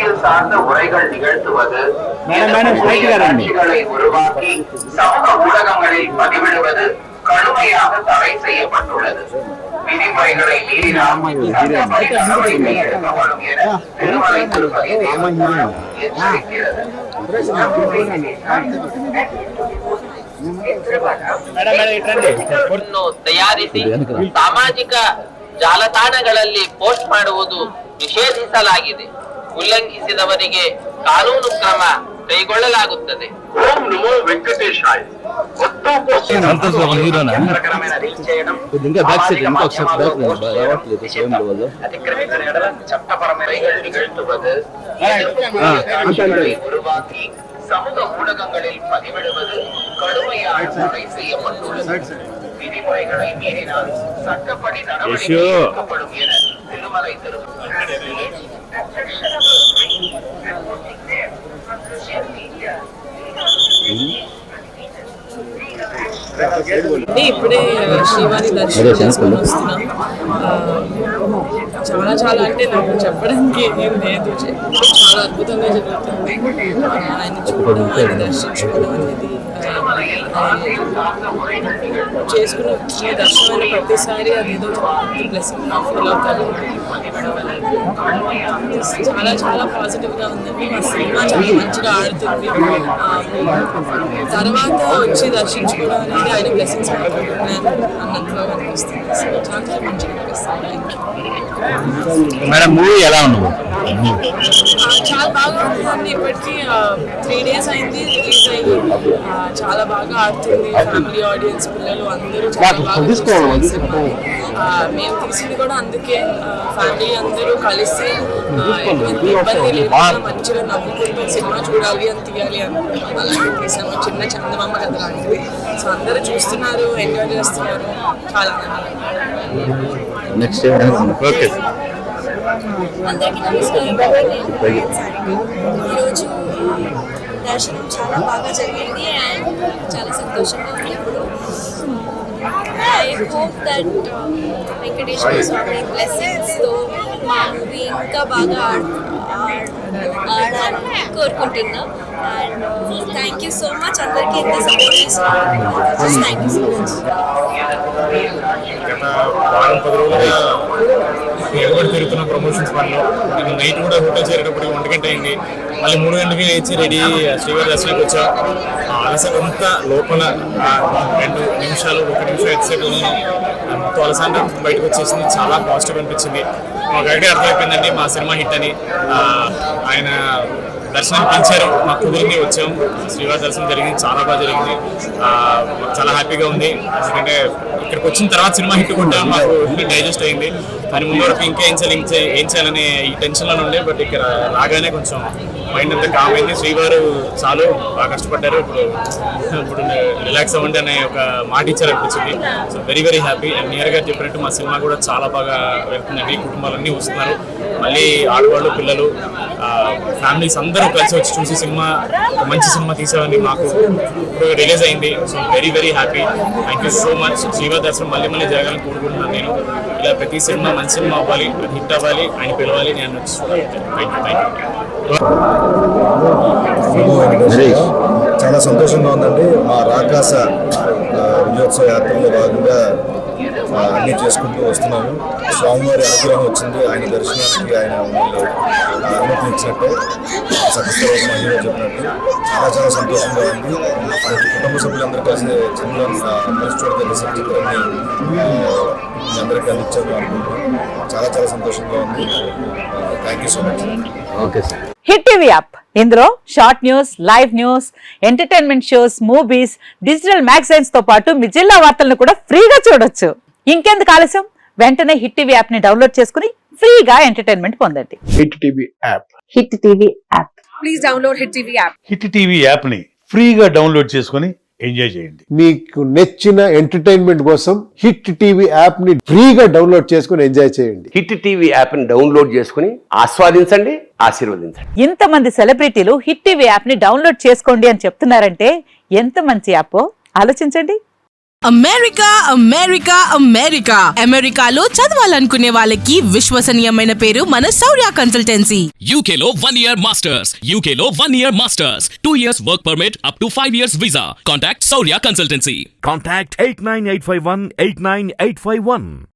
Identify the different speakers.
Speaker 1: அரசியல் சார்ந்த உரைகள் நிகழ்த்துவது, காட்சிகளை உருவாக்கி சமூக ஊடகங்களில் பதிவிடுவது கடுமையாக தடை செய்யப்பட்டுள்ளது. விதிமுறைகளை மீறினால் சட்டப்படி நடவடிக்கை எடுக்கப்படும் என திருமலை திருப்பதி தேவஸ்தானம் எச்சரிக்கிறது.
Speaker 2: ತಯಾರಿಸಿ ಸಾಮಾಜಿಕ ಜಾಲತಾಣಗಳಲ್ಲಿ ಪೋಸ್ಟ್ ಮಾಡುವುದು ನಿಷೇಧಿಸಲಾಗಿದೆ. ಉಲ್ಲಂಘಿಸಿದವರಿಗೆ ಕಾನೂನು ಕ್ರಮ ಕೈಗೊಳ್ಳಲಾಗುತ್ತದೆ.
Speaker 1: ఓం నమో వెంకటేశాయ. చట్టపరమైన నిగழ்த்துவது, உருவாக்கி சமூக ஊடகங்களில் பதிவிடுவது கடுமையாக தடை செய்யப்பட்டுள்ளது. விதிமுறைகளை மீறினால் சட்டப்படி நடவடிக்கை எடுக்கப்படும் என திருமலை
Speaker 3: ఇప్పుడే శ్రీవారి దర్శనం చేసుకొని వస్తున్నాం. చాలా చాలా అంటే నాకు చెప్పడానికి ఏం లేదు, చాలా అద్భుతంగా జరుగుతుంది. ఆయన చూడడం, ఆయన దర్శించుకోవడం అనేది చేసుకున్న ఈ దర్శనమైన ప్రతిసారి అదేదో బ్లెస్సింగ్ ఫీల్ అవుతాను. చాలా చాలా పాజిటివ్గా ఉందండి. మా సినిమా చాలా మంచిగా ఆడుతుంది. తర్వాత వచ్చి దర్శించుకోవడం అనేది ఆయన బ్లెస్సింగ్స్ అన్నట్లు అనిపిస్తుంది. చాలా చాలా మంచిగా అనిపిస్తుంది.
Speaker 4: మేడం మూవీ ఎలా ఉంది?
Speaker 3: చాలా బాగా ఉంటుందండి. ఇప్పటికీ 3 days అయింది రిలీజ్ అయ్యి. చాలా బాగా ఆడుతుంది. ఫ్యామిలీ ఆడియన్స్, పిల్లలు అందరూ చాలా బాగా చూస్తున్నారు. మేము తీసింది కూడా అందుకే, ఫ్యామిలీ అందరూ కలిసి ఎటువంటి ఇబ్బంది లేకుండా మంచిగా నవ్వుకుంటూ సినిమా చూడాలి అని తీయాలి అనుకుంటున్నాం. అలాగే తీసాము. చిన్న చందమామ కథ లాంటిది. సో అందరూ చూస్తున్నారు, ఎంజాయ్ చేస్తున్నారు. చాలా
Speaker 4: నెక్స్ట్ ఓకే.
Speaker 5: అందరికీ నమస్కారం. ఈరోజు దర్శనం చాలా బాగా జరిగింది అండ్ చాలా సంతోషంగా ఉంది. ఇప్పుడు ఐ హోప్ దట్ వెంకటేశ్వర స్వామి బ్లెస్సింగ్స్తో మా మూవీ ఇంకా బాగా ఆడాలని కోరుకుంటున్నాం. And thank you so much అందరికీ ఇంత సపోర్ట్ చేస్తున్నారు. Thank you so much.
Speaker 6: గత వారం 10 రోజులుగా ఎగబడి తిరుగుతున్న ప్రమోషన్స్ పనిలో నేను నైట్ కూడా హోటల్ చేరేటప్పటికి 1 గంట అయింది. మళ్ళీ 3 గంటలకి లేచి రెడీ శ్రీవారి దర్శనానికి వచ్చా. అలసటంతా లోపల 2 నిమిషాలు 1 నిమిషం ఎంతసేపు ఉన్నాం. మొత్తం అలసట బయటకు వచ్చేసింది. చాలా పాజిటివ్ అనిపించింది. మాకు ఒకటే అర్థమైపోయిందండి మా సినిమా హిట్ అని. ఆయన దర్శనానికి పిలిచారు, మాకు కుదిరింది, వచ్చాం. శ్రీవారి దర్శనం జరిగింది, చాలా బాగా జరిగింది. చాలా హ్యాపీగా ఉంది. ఎందుకంటే ఇక్కడికి వచ్చిన తర్వాత సినిమా హిట్ కొట్టాం, మాకు డైజెస్ట్ అయింది. కానీ ముందు వరకు ఇంకా ఏం చేయాలనే ఈ టెన్షన్లో ఉండే. బట్ ఇక్కడ రాగానే కొంచెం మైండ్ అంతా కామ్ అయింది. శ్రీవారు చాలు బాగా కష్టపడ్డారు, ఇప్పుడు రిలాక్స్ అవ్వండి అనే ఒక మాట ఇచ్చారు అనిపించింది. So very very happy. And near గారు చెప్పినట్టు మా సినిమా కూడా చాలా బాగా వెళ్తుందండి. కుటుంబాలన్నీ వస్తున్నారు, మళ్ళీ ఆడవాళ్ళు, పిల్లలు, ఫ్యామిలీస్ అందరూ కలిసి వచ్చి చూసి సినిమా మంచి సినిమా తీసామని మాకు ఇప్పుడు రిలీజ్ అయింది. So very very happy. Thank you so much. శ్రీవారి దర్శనం మళ్ళీ మళ్ళీ జరగాలని కోరుకుంటున్నాను నేను. ఇలా ప్రతి సినిమా మంచి సినిమా అవ్వాలి, హిట్ అవ్వాలి, ఆయన పిలవాలి, నేను వచ్చి
Speaker 7: చాలా సంతోషంగా ఉందండి. మా రాకాస విజయోత్సవ యాత్రలో భాగంగా అన్నీ చేసుకుంటూ వస్తున్నాము. స్వామివారి అనుగ్రహం వచ్చింది. ఆయన దర్శనానికి ఆయన అనుమతి ఇచ్చినట్టే సత్యశ్రీ మహిళ చెప్పినట్టు చాలా చాలా సంతోషంగా ఉంది. కుటుంబ సభ్యులందరూ కలిసి చిత్రాన్ని కలిసి చూడగలిసి చిత్రాన్ని అందరికీ అందించారు అనుకుంటున్నాం. చాలా చాలా సంతోషంగా ఉంది. Thank you so much.
Speaker 4: Okay sir.
Speaker 8: Hit TV app, ఇందులో short news, live news, entertainment shows, movies, digital magazines తో పాటు మీ జిల్లా వార్తలను కూడా ఫ్రీగా చూడొచ్చు. ఇంకెందుకు ఆలస్యం, వెంటనే హిట్ టీవీ యాప్ ని డౌన్లోడ్ చేసుకుని ఫ్రీగా ఎంటర్టైన్మెంట్ పొందండి.
Speaker 9: Hit TV app.
Speaker 8: Hit TV app.
Speaker 5: Please download hit TV app.
Speaker 9: Hit TV app ని ఫ్రీగా డౌన్లోడ్ చేసుకుని ఎంజాయ్ చేయండి.
Speaker 10: మీకు నచ్చిన ఎంటర్టైన్మెంట్ కోసం హిట్ టీవీ యాప్ ని ఫ్రీగా డౌన్లోడ్ చేసుకుని ఎంజాయ్ చేయండి.
Speaker 11: హిట్ టీవీ యాప్ ని డౌన్లోడ్ చేసుకుని ఆస్వాదించండి, ఆశీర్వదించండి.
Speaker 8: ఇంతమంది సెలబ్రిటీలు హిట్ టీవీ యాప్ ని డౌన్లోడ్ చేసుకోండి అని చెప్తున్నారంటే ఎంత మంచి యాప్ ఆలోచించండి.
Speaker 3: అమెరికా అమెరికా అమెరికా అమెరికాలో చదవాలనుకునే వాళ్ళకి విశ్వసనీయమైన పేరు మన శౌర్య కన్సల్టెన్సీ.
Speaker 12: UK లో 1 year masters. UK లో 1 year masters. 2 years work permit up to 5 years visa. Contact Saurya Consultancy.
Speaker 13: Contact 89851 89851.